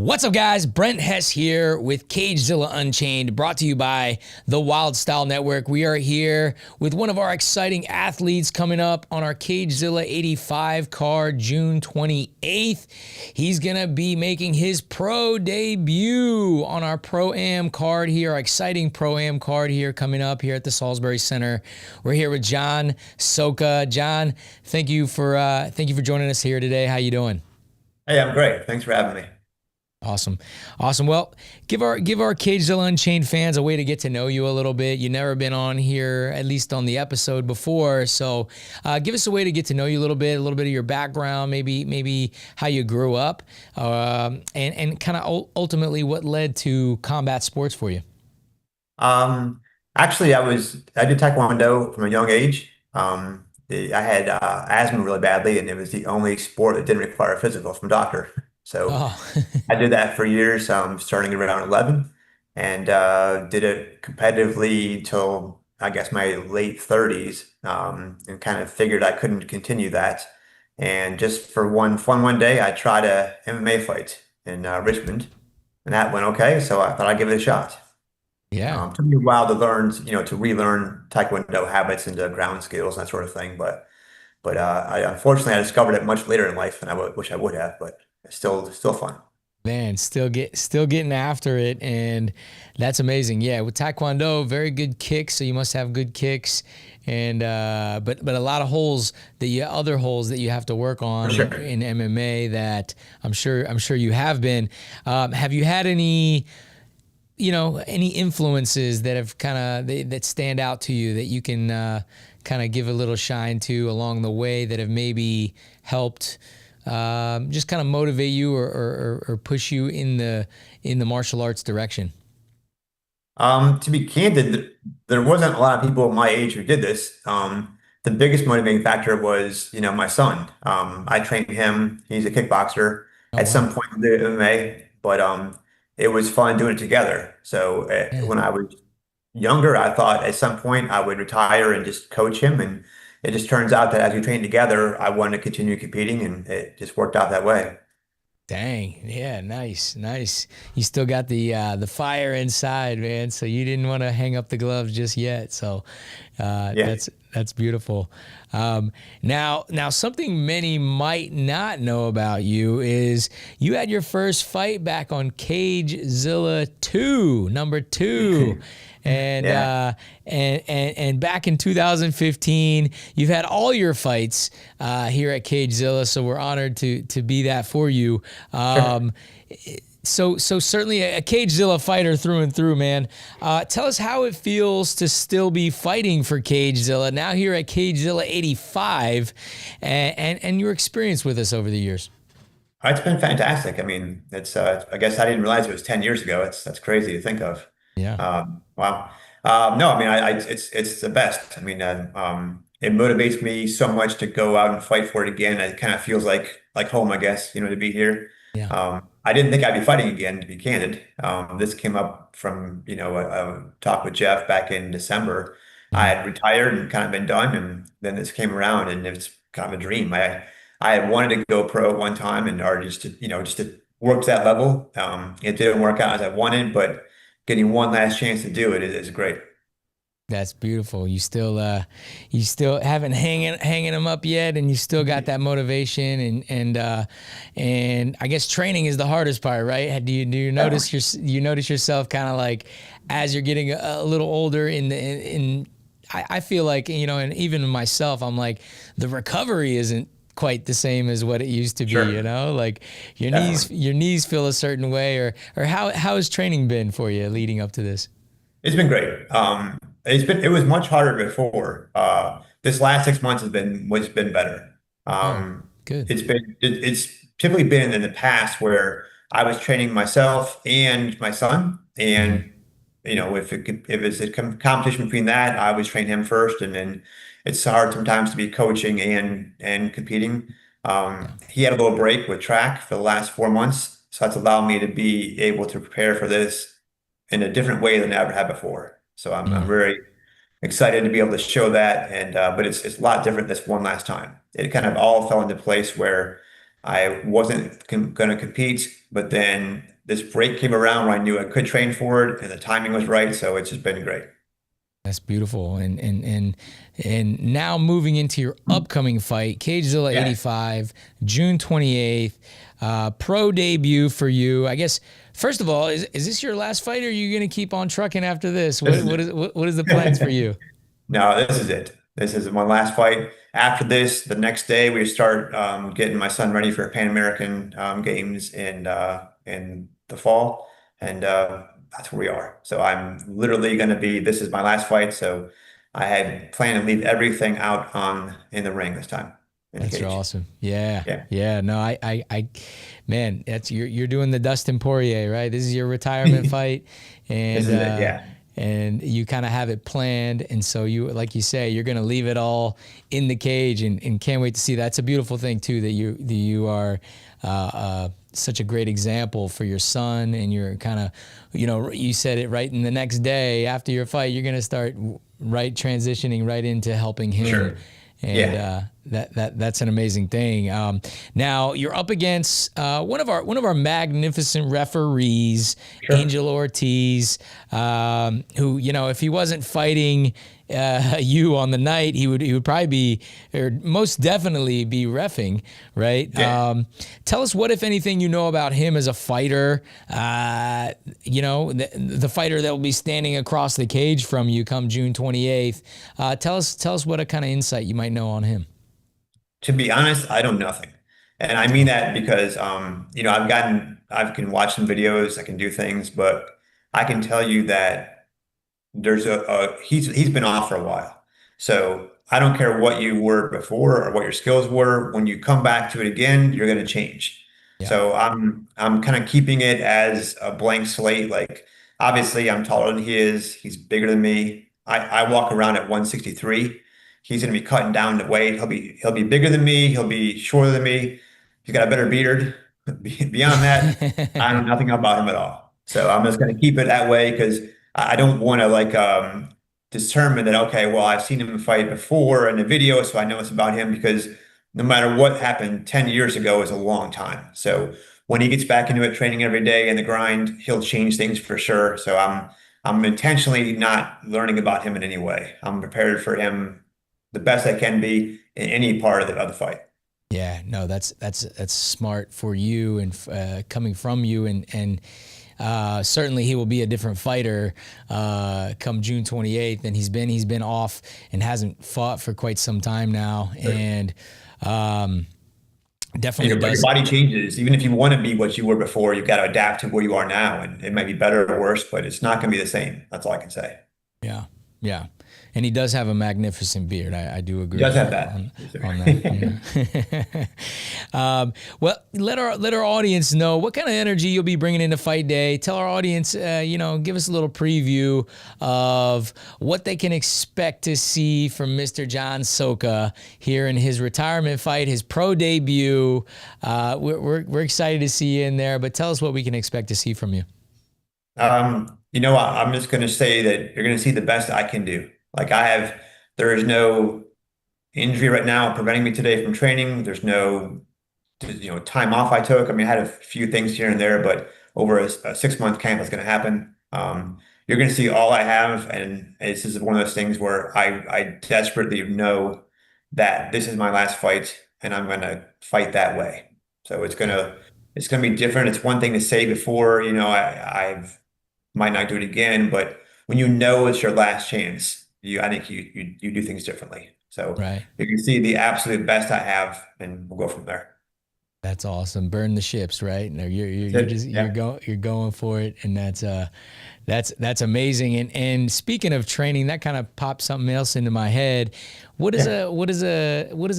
What's up, guys? Brent Hess here with Cagezilla Unchained, brought to you by the Wild Style Network. We are here with one of our exciting athletes coming up on our Cagezilla 85 card, June 28th. He's going to be making his pro debut on our Pro-Am card here, our exciting Pro-Am card here coming up here at the Salisbury Center. We're here with John Csoka. John, thank you for joining us here today. How you doing? Hey, I'm great. Thanks for having me. Awesome. Well, give our Cagezilla Unchained fans a way to get to know you a little bit. You've never been on here, at least on the episode before. So give us a way to get to know you a little bit of your background, maybe how you grew up, and kind of ultimately what led to combat sports for you. Actually, I did Taekwondo from a young age. I had asthma really badly, and it was the only sport that didn't require a physical from a doctor. So Oh, I did that for years, starting around 11, and did it competitively till I guess my late 30s, and kind of figured I couldn't continue that. And just for one fun one day, I tried a MMA fight in Richmond, and that went okay. So I thought I'd give it a shot. yeah. Took me a while to learn, to relearn Taekwondo habits and ground skills and that sort of thing. But unfortunately I discovered it much later in life than wish I would have. But it's still fun. Man, still getting after it, and that's amazing. Yeah, with Taekwondo, very good kicks, so you must have good kicks, and but a lot of other holes that you have to work For on sure. in MMA that I'm sure you have been. Have you had any influences that have that stand out to you that you can kind of give a little shine to along the way that have maybe helped just kind of motivate you or push you in the martial arts direction? To be candid, there wasn't a lot of people my age who did this. The biggest motivating factor was, my son. I trained him. He's a kickboxer. Oh, At wow. some point, we did MMA, but it was fun doing it together. So Yeah. when I was younger, I thought at some point I would retire and just coach him. And it just turns out that as we trained together, I wanted to continue competing, and it just worked out that way. Dang. Yeah, nice. You still got the fire inside, man. So you didn't want to hang up the gloves just yet. So Yeah. that's beautiful. Now something many might not know about you is you had your first fight back on Cagezilla 2, number 2. And Yeah. and back in 2015, you've had all your fights here at Cagezilla, so we're honored to be that for you. Sure. So certainly a Cagezilla fighter through and through, man. Tell us how it feels to still be fighting for Cagezilla now here at Cagezilla 85, and your experience with us over the years. It's been fantastic. I mean, I guess I didn't realize it was 10 years ago. That's crazy to think of. Yeah. Wow. No, I mean, it's the best. I mean, it motivates me so much to go out and fight for it again. It kind of feels like home, I guess, to be here. Yeah. I didn't think I'd be fighting again, to be candid. This came up from, a talk with Jeff back in December. I Mhm. had retired and kind of been done, and then this came around, and it's kind of a dream. I had wanted to go pro at one time, and or just to work to that level. It didn't work out as I wanted, but getting one last chance to do it is great. That's beautiful. You still haven't hanging them up yet, and you still got that motivation, and I guess training is the hardest part, right? Do you Definitely. you notice yourself kind of like as you're getting a little older I feel like, and even myself, I'm like the recovery isn't quite the same as what it used to be, Sure. like Definitely. your knees feel a certain way, or how has training been for you leading up to this? It's been great. It was much harder before. This last 6 months has been better. Oh, Um, good. it's typically been in the past where I was training myself and my son, Hmm. and if it's a competition between that, I always train him first, and then it's hard sometimes to be coaching and competing. Yeah. He had a little break with track for the last 4 months, so that's allowed me to be able to prepare for this in a different way than I ever had before. So I'm Mm. very excited to be able to show that, and but it's a lot different this one last time. It kind of all fell into place where I wasn't going to compete, but then this break came around where I knew I could train for it, and the timing was right. So it's just been great. That's beautiful. And now moving into your upcoming fight, Cagezilla Yeah. 85, June 28th, pro debut for you. I guess first of all, is this your last fight, or are you going to keep on trucking after this? This is What is the plans for you? No, this is it. This is my last fight. After this, the next day we start getting my son ready for Pan American games in the fall, and that's where we are. So I'm literally going to be. This is my last fight, so I had planned to leave everything out on in the ring this time in the That's cage. awesome. Yeah. Yeah, Yeah. No, man, that's you're doing the Dustin Poirier, right? This is your retirement fight, this and is it. Yeah, and you kind of have it planned, and so you, like you say, you're gonna leave it all in the cage, and can't wait to see. That's a beautiful thing too, that you are such a great example for your son, and you're kind of, you said it right. In the next day after your fight, you're gonna start transitioning right into helping for him. sure. And Yeah, that's an amazing thing. Now you're up against one of our magnificent referees, sure. Angel Ortiz, who, if he wasn't fighting you on the night, he would probably be, or most definitely be reffing, right? Yeah. Tell us what, if anything, you know about him as a fighter. The fighter that will be standing across the cage from you come June 28th. Tell us what a kind of insight you might know on him. To be honest, I know nothing. And I mean that because I can watch some videos, I can do things, but I can tell you that there's he's been off for a while. So I don't care what you were before or what your skills were. When you come back to it again, you're going to change. Yeah. So I'm kind of keeping it as a blank slate. Like obviously I'm taller than he is. He's bigger than me. I walk around at 163. He's going to be cutting down the weight. He'll be bigger than me. He'll be shorter than me. He's got a better beard. Beyond that, I know nothing about him at all. So I'm just going to keep it that way because I don't want to like determine that, okay, well, I've seen him fight before in a video, so I know it's about him because no matter what happened 10 years ago is a long time. So when he gets back into it, training every day and the grind, he'll change things for sure. So I'm intentionally not learning about him in any way. I'm prepared for him the best I can be in any part of the fight. Yeah, no, that's smart for you, and coming from you, and certainly he will be a different fighter come June 28th, and he's been off and hasn't fought for quite some time now, Sure. and And definitely your does. body changes. Even if you want to be what you were before, you've got to adapt to where you are now. And it might be better or worse, but it's not going to be the same. That's all I can say. Yeah, yeah, and he does have a magnificent beard. I do He agree does have that. on that. Yeah. Well, let our audience know what kind of energy you'll be bringing into fight day. Tell our audience, give us a little preview of what they can expect to see from Mr. John Csoka here in his retirement fight, his pro debut. We're excited to see you in there, but tell us what we can expect to see from you. I'm just going to say that you're going to see the best I can do. There is no injury right now preventing me today from training. There's no, time off I took. I mean, I had a few things here and there, but over a 6 month camp is going to happen. You're going to see all I have, and this is one of those things where I desperately know that this is my last fight, and I'm going to fight that way. So it's gonna be different. It's one thing to say before, I've might not do it again, but when you know it's your last chance, I think you do things differently. So Right. you can see the absolute best I have, and we'll go from there. That's awesome. Burn the ships, right? No, you're That's just it. Yeah. you're going for it, and that's amazing. And speaking of training, that kind of popped something else into my head. What is Yeah.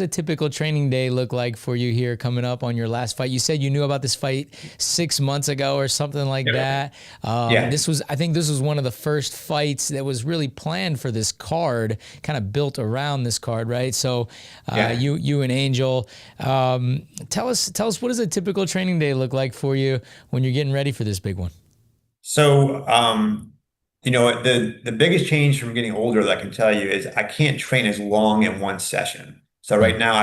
a typical training day look like for you here coming up on your last fight? You said you knew about this fight 6 months ago or something like Yeah. that. Yeah. I think this was one of the first fights that was really planned for this card, kind of built around this card, right? So Yeah. you and Angel, tell us what does a typical training day look like for you when you're getting ready for this big one? So, the biggest change from getting older that I can tell you is I can't train as long in one session. So right now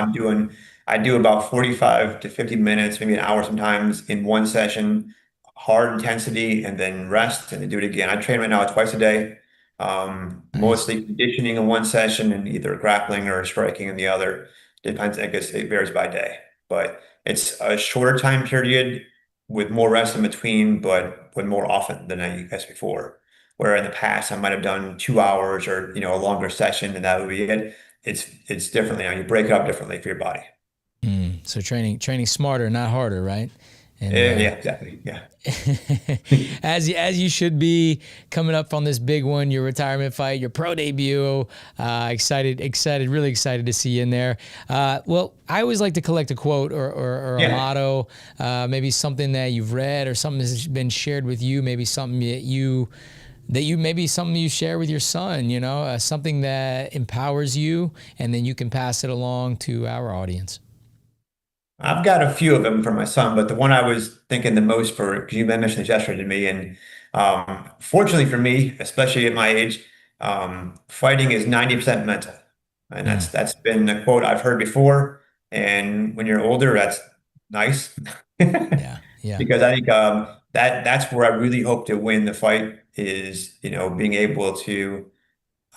I do about 45 to 50 minutes, maybe an hour sometimes in one session, hard intensity and then rest and then do it again. I train right now twice a day, Nice. mostly conditioning in one session and either grappling or striking in the other. Depends, I guess it varies by day, but it's a shorter time period with more rest in between, but more often than I guess before. Where in the past I might have done 2 hours or a longer session and that would be it. It's differently now. You break it up differently for your body. So training smarter, not harder, right? And Yeah, exactly. Yeah. as you should be, coming up on this big one, your retirement fight, your pro debut. Really excited to see you in there. Well, I always like to collect a quote or a Yeah. motto, maybe something that you've read or something that's been shared with you, maybe something maybe something you share with your son, something that empowers you, and then you can pass it along to our audience. I've got a few of them for my son, but the one I was thinking the most for, because you mentioned this yesterday to me, and fortunately for me, especially at my age, fighting is 90% mental. And Mm, that's been a quote I've heard before. And when you're older, that's nice. yeah, yeah. Because I think that's where I really hope to win the fight is, being able to,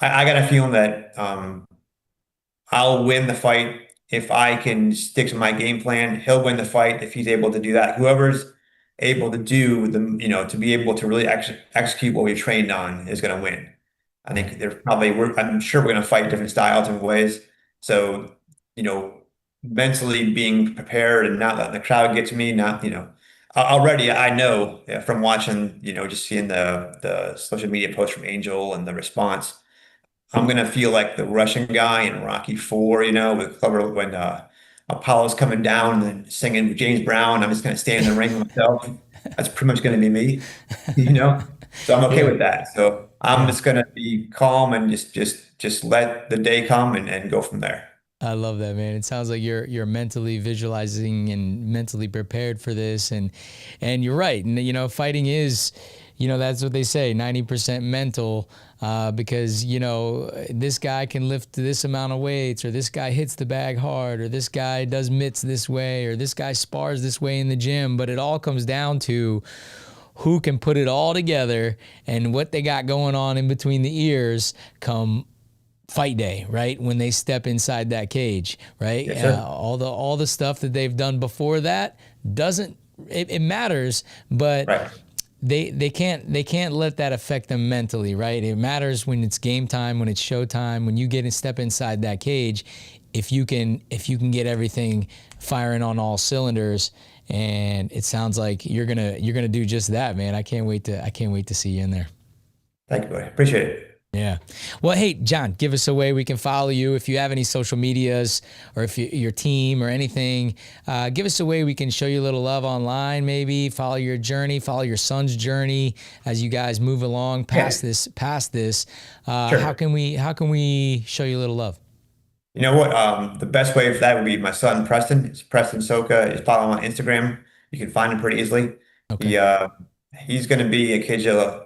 I got a feeling that I'll win the fight if I can stick to my game plan. He'll win the fight if he's able to do that. Whoever's able to do to be able to really execute what we trained on is going to win. I think I'm sure we're going to fight different styles and ways. So, you know, mentally being prepared and not letting the crowd get to me, not, already I know from watching, just seeing the social media posts from Angel and the response. I'm gonna feel like the Russian guy in Rocky Four, with Clever when Apollo's coming down and singing James Brown. I'm just gonna stand in the ring myself. That's pretty much gonna be me, you know. So I'm okay Yeah, with that. So I'm yeah. just gonna be calm and just let the day come and go from there. I love that, man. It sounds like you're mentally visualizing and mentally prepared for this, and you're right. And fighting is, that's what they say, 90% mental, because this guy can lift this amount of weights, or this guy hits the bag hard, or this guy does mitts this way, or this guy spars this way in the gym. But it all comes down to who can put it all together and what they got going on in between the ears come fight day, right? When they step inside that cage, right? Yes, sir. All the stuff that they've done before that doesn't it matters, but Right. they can't let that affect them mentally, right? It matters when it's game time, when it's show time, when you get and step inside that cage. If you can get everything firing on all cylinders, and it sounds like you're gonna do just that, man. I can't wait to see you in there. Thank you, buddy. Appreciate it. Yeah. Well, hey, John, give us a way we can follow you. If you have any social medias or if your team or anything, give us a way we can show you a little love online, maybe follow your journey, follow your son's journey as you guys move along Yeah, past this. How sure. can we show you a little love? You know what? The best way for that would be my son Preston. It's Preston Csoka. He's following on Instagram. You can find him pretty easily. Okay. He he's going to be a Cagezilla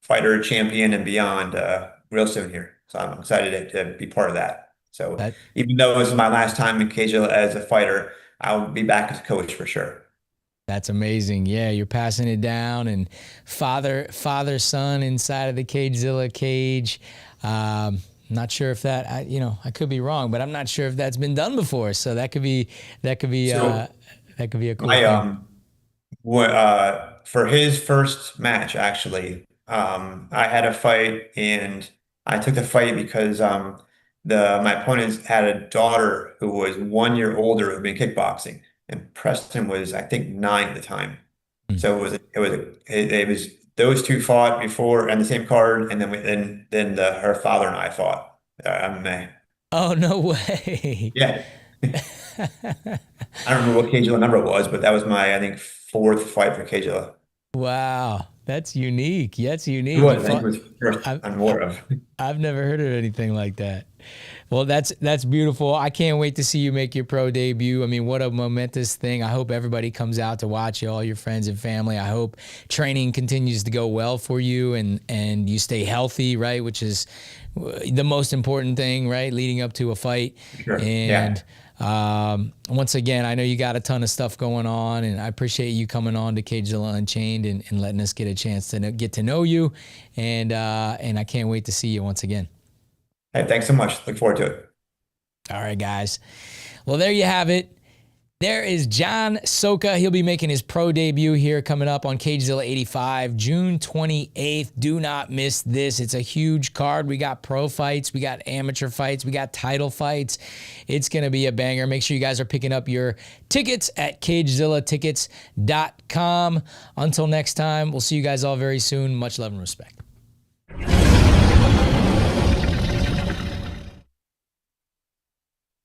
fighter champion and beyond real soon here. So I'm excited to be part of that. So That even though this is my last time in Cagezilla as a fighter, I'll be back as a coach for sure. that's amazing. Yeah, you're passing it down, and father son inside of the Cagezilla cage. Not sure if I could be wrong, but I'm not sure if that's been done before. So that could be that could be uh, So that could be a cool my thing. for his first match actually, I had a fight and I took the fight because the my opponent had a daughter who was 1 year older who'd been kickboxing, and Preston was I think 9 at the time. Mm. So it was those two fought before on the same card, and then her father and I fought MMA. Oh, no way. Yeah. I don't remember what Cagilla number it was, but that was my, I think, fourth fight for Cagilla. Wow, that's unique. That's It unique. You was, I think it fought. was first I've, on I- more of. I've never heard of anything like that. Well, that's beautiful. I can't wait to see you make your pro debut. I mean, what a momentous thing. I hope everybody comes out to watch you, all your friends and family. I hope training continues to go well for you and you stay healthy, right? Which is the most important thing, right? Leading up to a fight. Sure. And Yeah. Once again, I know you got a ton of stuff going on, and I appreciate you coming on to Cagezilla Unchained and letting us get a chance to get to know you. And I can't wait to see you once again. Hey, thanks so much. Look forward to it. All right, guys. Well, there you have it. There is John Csoka. He'll be making his pro debut here coming up on Cagezilla 85, June 28th. Do not miss this. It's a huge card. We got pro fights. We got amateur fights. We got title fights. It's going to be a banger. Make sure you guys are picking up your tickets at cagezillatickets.com. Until next time, we'll see you guys all very soon. Much love and respect.